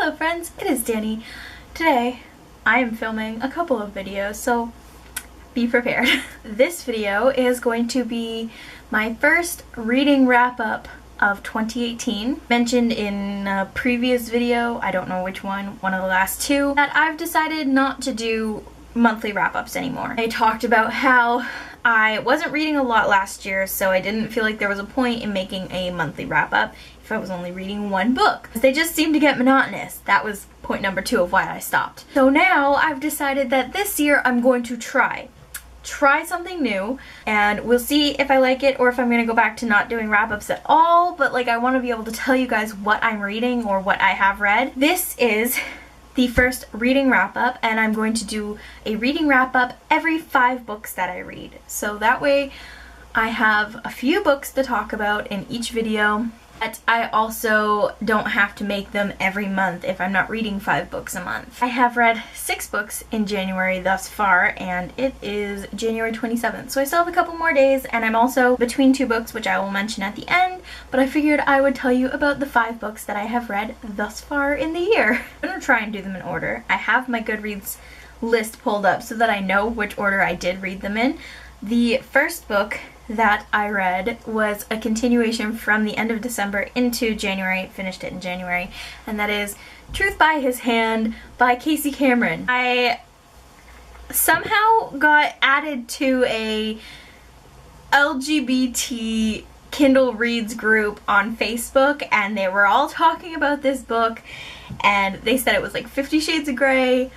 Hello friends, it is Danny. Today I am filming a couple of videos, so be prepared. This video is going to be my first reading wrap-up of 2018. Mentioned in a previous video, I don't know which one of the last two, that I've decided not to do monthly wrap-ups anymore. I talked about how I wasn't reading a lot last year, so I didn't feel like there was a point in making a monthly wrap-up if I was only reading one book. They just seemed to get monotonous. That was point number 2 of why I stopped. So now I've decided that this year I'm going to try something new, and we'll see if I like it or if I'm gonna go back to not doing wrap-ups at all, but like I want to be able to tell you guys what I'm reading or what I have read. This is the first reading wrap-up, and I'm going to do a reading wrap-up every 5 books that I read. So that way I have a few books to talk about in each video, but I also don't have to make them every month if I'm not reading 5 books a month. I have read 6 books in January thus far, and it is January 27th, so I still have a couple more days, and I'm also between 2 books, which I will mention at the end, but I figured I would tell you about the 5 books that I have read thus far in the year. I'm gonna try and do them in order. I have my Goodreads list pulled up so that I know which order I did read them in. The first book that I read was a continuation from the end of December into January, finished it in January, and that is Truth by His Hand by Casey Cameron. I somehow got added to a LGBT Kindle Reads group on Facebook, and they were all talking about this book, and they said it was like 50 Shades of Grey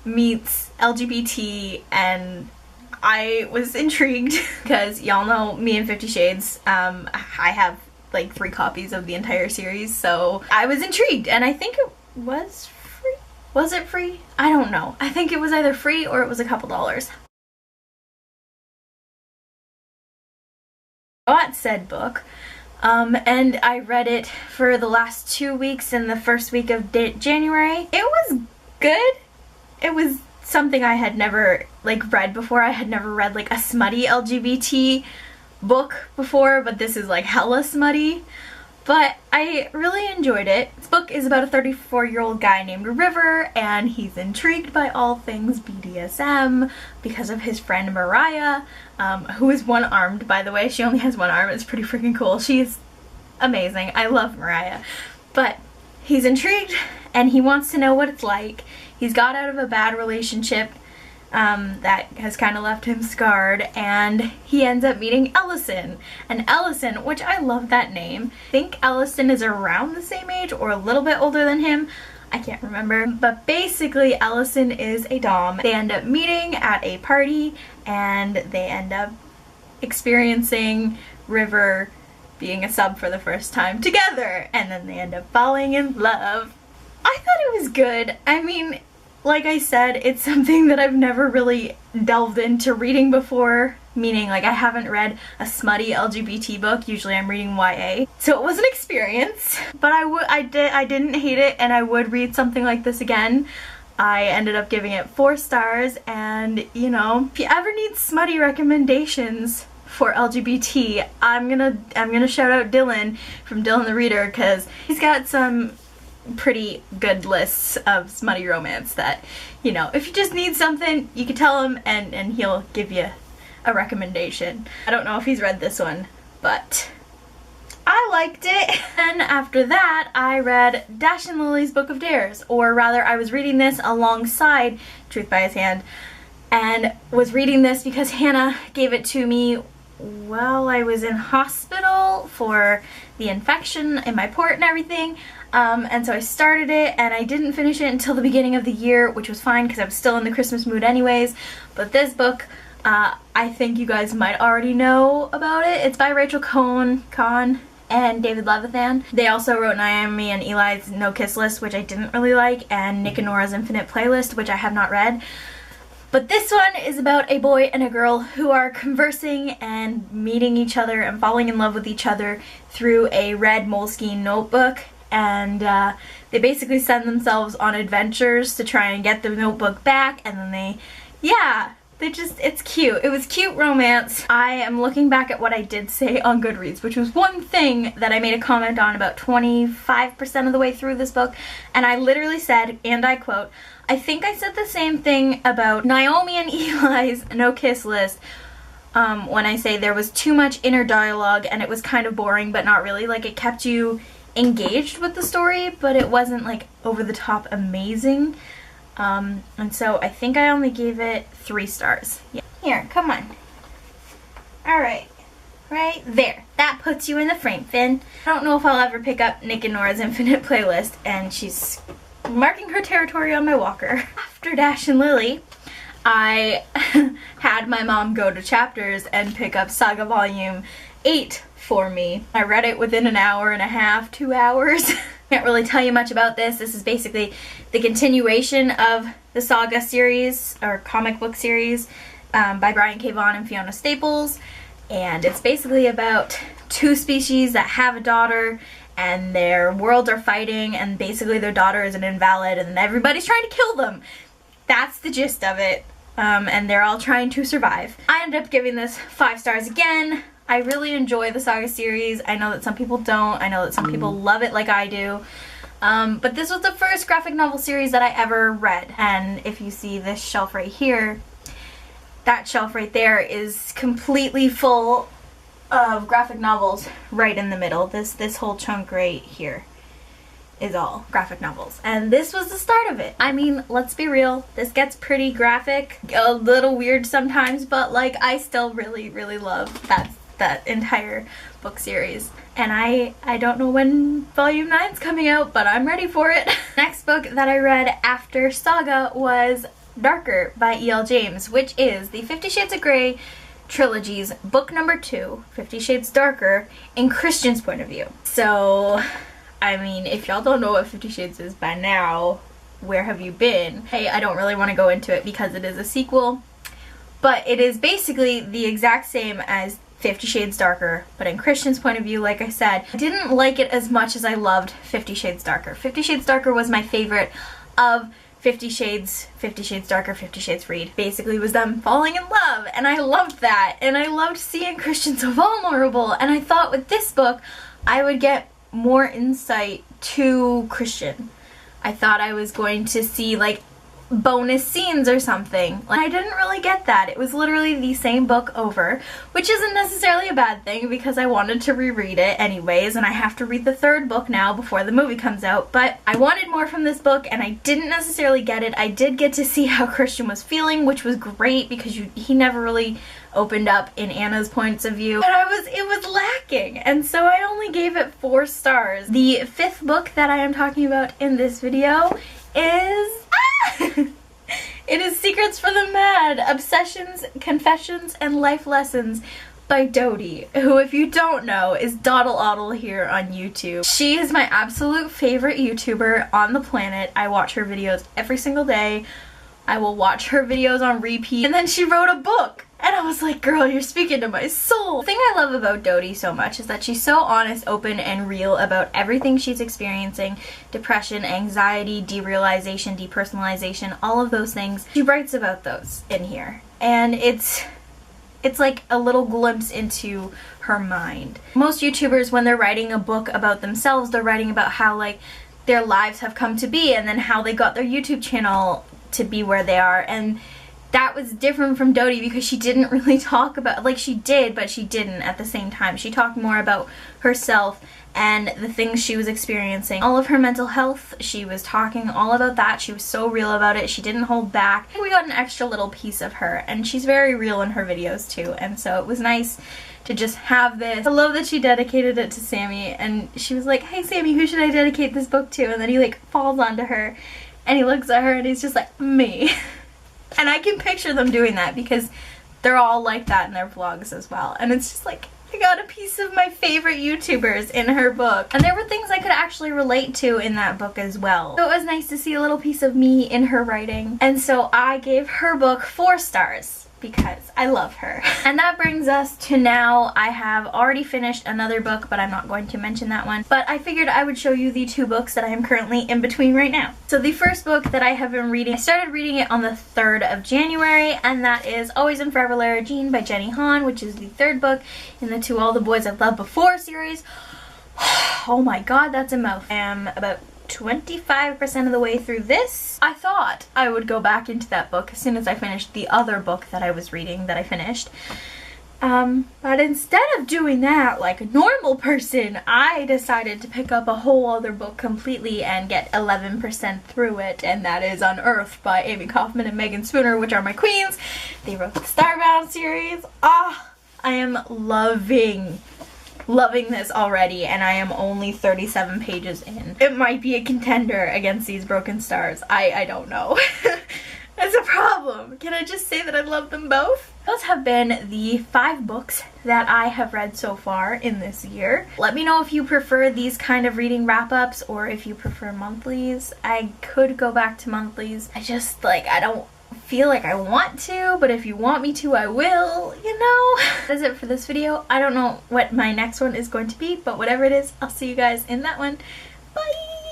meets LGBT, and I was intrigued because y'all know me and 50 Shades. I have like 3 copies of the entire series, so I was intrigued, and I think it was free. Was it free? I don't know. I think it was either free or it was a couple dollars. I got said book, and I read it for the last 2 weeks in the first week of January. It was good. It was something I had never like read before. I had never read like a smutty LGBT book before, but this is like hella smutty. But I really enjoyed it. This book is about a 34-year-old guy named River, and he's intrigued by all things BDSM because of his friend Mariah, who is one-armed, by the way. She only has one arm. It's pretty freaking cool. She's amazing. I love Mariah. But he's intrigued, and he wants to know what it's like. He's got out of a bad relationship that has kind of left him scarred, and he ends up meeting Ellison. And Ellison, which I love that name, I think Ellison is around the same age or a little bit older than him. I can't remember. But basically, Ellison is a dom. They end up meeting at a party, and they end up experiencing River being a sub for the first time together, and then they end up falling in love. I thought it was good. I mean, like I said, it's something that I've never really delved into reading before, meaning like I haven't read a smutty LGBT book. Usually I'm reading YA. So it was an experience, but I didn't hate it, and I would read something like this again. I ended up giving it 4 stars, and you know, if you ever need smutty recommendations for LGBT, I'm gonna shout out Dylan from Dylan the Reader, because he's got some pretty good lists of smutty romance that, you know, if you just need something, you can tell him and he'll give you a recommendation. I don't know if he's read this one, but I liked it. And after that, I read Dash and Lily's Book of Dares, or rather I was reading this alongside Truth by His Hand, and was reading this because Hannah gave it to me while I was in hospital for the infection in my port and everything. And so I started it, and I didn't finish it until the beginning of the year, which was fine because I was still in the Christmas mood anyways. But this book, I think you guys might already know about it. It's by Rachel Cohn and David Levithan. They also wrote Naomi and Eli's No Kiss List, which I didn't really like, and Nick and Nora's Infinite Playlist, which I have not read. But this one is about a boy and a girl who are conversing and meeting each other and falling in love with each other through a red Moleskine notebook. And they basically send themselves on adventures to try and get the notebook back, and then it's cute. It was cute romance. I am looking back at what I did say on Goodreads, which was one thing that I made a comment on about 25% of the way through this book, and I literally said, and I quote, I think I said the same thing about Naomi and Eli's no kiss list when I say there was too much inner dialogue and it was kind of boring, but not really. Like, it kept you engaged with the story, but it wasn't like over the top amazing. And so I think I only gave it 3 stars. Yeah. Here, come on. Alright. Right there. That puts you in the frame, Finn. I don't know if I'll ever pick up Nick and Nora's Infinite Playlist, and she's marking her territory on my walker. After Dash and Lily, I had my mom go to Chapters and pick up Saga Volume 8 for me. I read it within an hour and a half, 2 hours. Can't really tell you much about this. This is basically the continuation of the Saga series, or comic book series, by Brian K. Vaughan and Fiona Staples. And it's basically about 2 species that have a daughter, and their worlds are fighting, and basically their daughter is an invalid, and everybody's trying to kill them. That's the gist of it. And they're all trying to survive. I ended up giving this 5 stars again. I really enjoy the Saga series. I know that some people don't. I know that some people love it like I do. But this was the first graphic novel series that I ever read. And if you see this shelf right here, that shelf right there is completely full of graphic novels right in the middle. This whole chunk right here is all graphic novels. And this was the start of it. I mean, let's be real. This gets pretty graphic, a little weird sometimes, but like I still really, really love that entire book series. And I don't know when Volume 9's coming out, but I'm ready for it. Next book that I read after Saga was Darker by E.L. James, which is the 50 Shades of Grey trilogy's book number 2, 50 Shades Darker, in Christian's point of view. So, I mean, if y'all don't know what 50 Shades is by now, where have you been? Hey, I don't really want to go into it because it is a sequel, but it is basically the exact same as 50 Shades Darker, but in Christian's point of view, like I said, I didn't like it as much as I loved 50 Shades Darker. 50 Shades Darker was my favorite of 50 Shades Darker, 50 Shades Freed. Basically was them falling in love, and I loved that, and I loved seeing Christian so vulnerable, and I thought with this book I would get more insight to Christian. I thought I was going to see like bonus scenes or something. Like, I didn't really get that. It was literally the same book over, which isn't necessarily a bad thing because I wanted to reread it anyways, and I have to read the 3rd book now before the movie comes out, but I wanted more from this book and I didn't necessarily get it. I did get to see how Christian was feeling, which was great because he never really opened up in Anna's points of view, but it was lacking, and so I only gave it 4 stars. The 5th book that I am talking about in this video is it is Secrets for the Mad, Obsessions, Confessions, and Life Lessons by Dodie, who, if you don't know, is Doddle Oddle here on YouTube. She is my absolute favorite YouTuber on the planet. I watch her videos every single day. I will watch her videos on repeat. And then she wrote a book. And I was like, girl, you're speaking to my soul. The thing I love about Dodie so much is that she's so honest, open, and real about everything she's experiencing. Depression, anxiety, derealization, depersonalization, all of those things. She writes about those in here. And it's like a little glimpse into her mind. Most YouTubers, when they're writing a book about themselves, they're writing about how like their lives have come to be and then how they got their YouTube channel to be where they are. And that was different from Dodie because she didn't really talk about, like she did, but she didn't at the same time. She talked more about herself and the things she was experiencing. All of her mental health, she was talking all about that. She was so real about it. She didn't hold back. We got an extra little piece of her, and she's very real in her videos too, and so it was nice to just have this. I love that she dedicated it to Sammy, and she was like, hey Sammy, who should I dedicate this book to? And then he like falls onto her, and he looks at her, and he's just like, me. And I can picture them doing that because they're all like that in their vlogs as well. And it's just like, I got a piece of my favorite YouTubers in her book. And there were things I could actually relate to in that book as well. So it was nice to see a little piece of me in her writing. And so I gave her book 4 stars. because I love her. And that brings us to now. I have already finished another book, but I'm not going to mention that one. But I figured I would show you the 2 books that I am currently in between right now. So the first book that I have been reading, I started reading it on the 3rd of January, and that is Always and Forever Lara Jean by Jenny Han, which is the 3rd book in the To All the Boys I've Loved Before series. Oh my god, that's a mouth. I am about 25% of the way through this. I thought I would go back into that book as soon as I finished the other book that I was reading that I finished. But instead of doing that like a normal person, I decided to pick up a whole other book completely and get 11% through it, and that is Unearthed by Amy Kaufman and Megan Spooner, which are my queens. They wrote the Starbound series. I am loving this already, and I am only 37 pages in. It might be a contender against these Broken Stars. I don't know. That's a problem. Can I just say that I love them both? Those have been the 5 books that I have read so far in this year. Let me know if you prefer these kind of reading wrap-ups or if you prefer monthlies. I could go back to monthlies. I don't feel like I want to, but if you want me to, I will, you know? That is it for this video. I don't know what my next one is going to be, but whatever it is, I'll see you guys in that one. Bye!